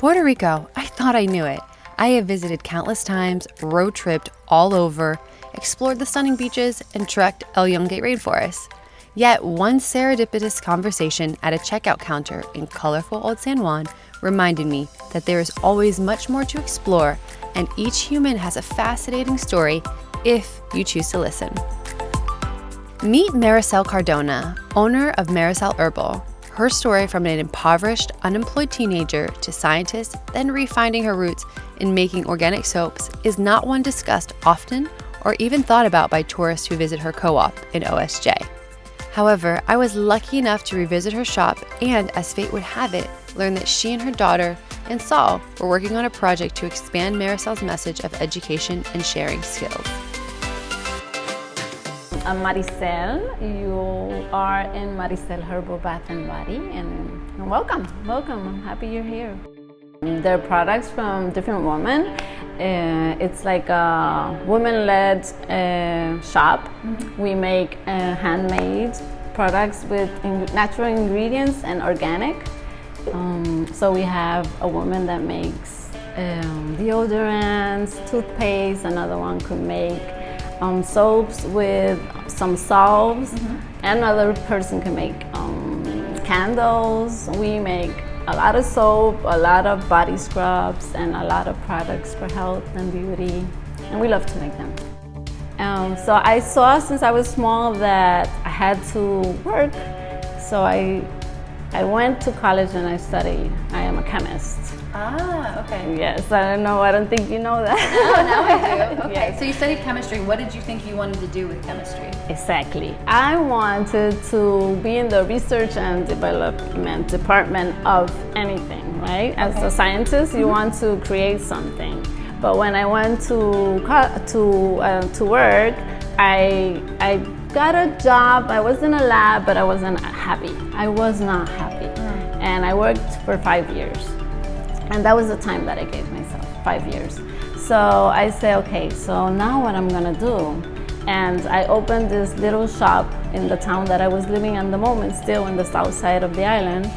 Puerto Rico, I thought I knew it. I have visited countless times, road tripped all over, explored the stunning beaches, and trekked El Yunque rainforest. Yet one serendipitous conversation at a checkout counter in colorful Old San Juan reminded me that there is always much more to explore, and each human has a fascinating story if you choose to listen. Meet Marisel Cardona, owner of Marisel Herbal. Her story from an impoverished, unemployed teenager to scientist, then refinding her roots in making organic soaps is not one discussed often or even thought about by tourists who visit her co-op in OSJ. However, I was lucky enough to revisit her shop and, as fate would have it, learn that she and her daughter and Saul were working on a project to expand Marisel's message of education and sharing skills. I'm Marisel. You are in Marisel Herbal Bath and Body, and welcome. I'm happy you're here. They're products from different women. It's like a women-led shop. We make handmade products with natural ingredients and organic. So we have a woman that makes deodorants, toothpaste. Another one could make soaps with some salves. Another person can make candles. We make a lot of soap, a lot of body scrubs, and a lot of products for health and beauty, and we love to make them. So I saw since I was small that I had to work, so I went to college and I studied. I am a chemist. Ah, okay. Yes, I don't think you know that. Oh, now I do. Okay, Yes. So you studied chemistry. What did you think you wanted to do with chemistry? Exactly. I wanted to be in the research and development department of anything, right? As a scientist, you want to create something. But when I went to work, I got a job. I was in a lab, but I wasn't happy. I was not happy. And I worked for 5 years. And that was the time that I gave myself, 5 years. So I say, okay, so now what I'm gonna do? And I opened this little shop in the town that I was living at the moment, still in the south side of the island,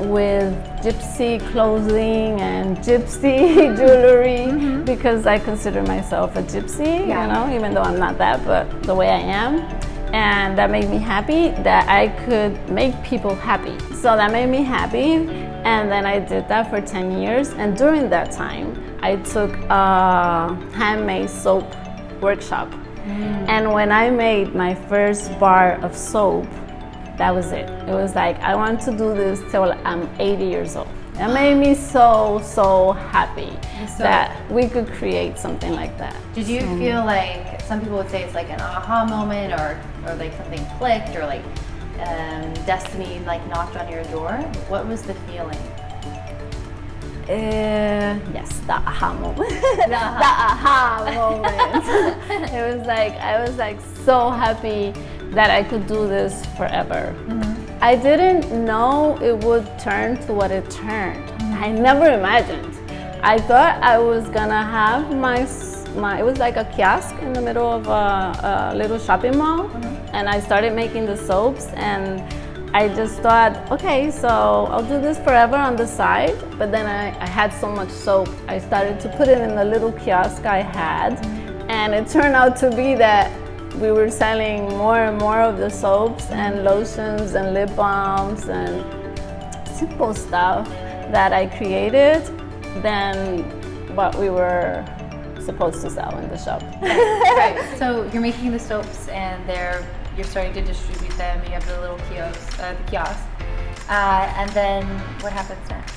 with gypsy clothing and gypsy jewelry, because I consider myself a gypsy, you know, even though I'm not that, but the way I am. And that made me happy that I could make people happy. So that made me happy. And then I did that for 10 years. And during that time, I took a handmade soap workshop. And when I made my first bar of soap, that was it. It was like, I want to do this till I'm 80 years old. That made me so happy that we could create something like that. Did you feel like, some people would say it's like an aha moment, or like something clicked, or like destiny like knocked on your door? What was the feeling? Yes, the aha moment. The aha moment. It was like, I was like so happy that I could do this forever. I didn't know it would turn to what it turned. I never imagined. I thought I was gonna have it was like a kiosk in the middle of a little shopping mall, and I started making the soaps, and I just thought, okay, so I'll do this forever on the side. But then I had so much soap, I started to put it in the little kiosk I had, and it turned out to be that we were selling more and more of the soaps and lotions and lip balms and simple stuff that I created than what we were supposed to sell in the shop. Right. So you're making the soaps, and you're starting to distribute them. You have the little kiosk. And then what happens next?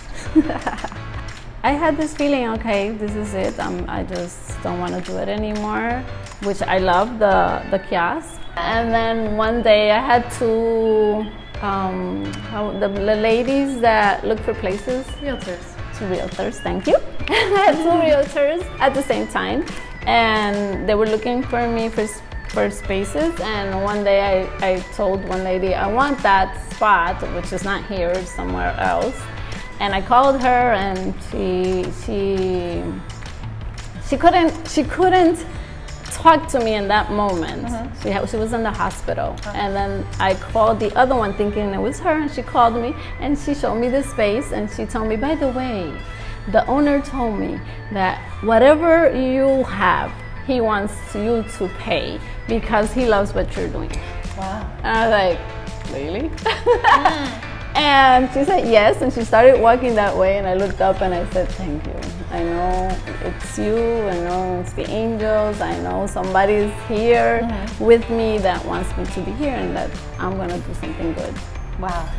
I had this feeling, okay, this is it. I just don't want to do it anymore, which I love the kiosk. And then one day I had two the ladies that look for places. Two realtors, thank you. I had two realtors at the same time, and they were looking for me for spaces. And one day I told one lady, I want that spot, which is not here, it's somewhere else. And I called her, and she couldn't talked to me in that moment. She was in the hospital, and then I called the other one thinking it was her, and she called me and she showed me the space, and she told me, by the way, the owner told me that whatever you have, he wants you to pay because he loves what you're doing. Wow. And I was like, really? And she said yes, and she started walking that way, and I looked up and I said, thank you. I know it's you, I know it's the angels, I know somebody's here with me that wants me to be here and that I'm gonna do something good. Wow.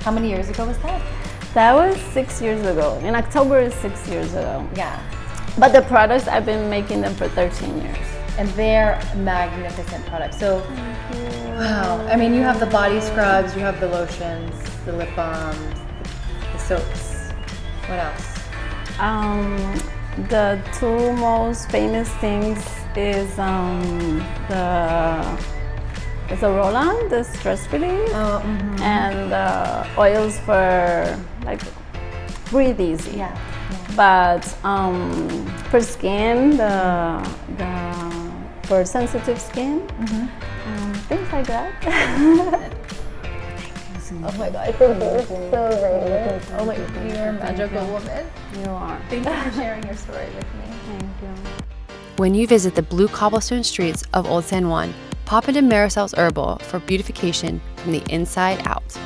How many years ago was that? That was 6 years ago. In October is 6 years ago. Yeah. But the products, I've been making them for 13 years. And they're magnificent products. So, wow. I mean, you have the body scrubs, you have the lotions, the lip balms, the soaps. What else? The two most famous things is the roll-on, the stress relief, and the oils for like breathe easy. Yeah. But for skin, for sensitive skin, things like that. Oh my God, you're so great. Oh my God, you're a magical woman. You are. Thank you for sharing your story with me. Thank you. When you visit the blue cobblestone streets of Old San Juan, pop into Marisel's Herbal for beautification from the inside out.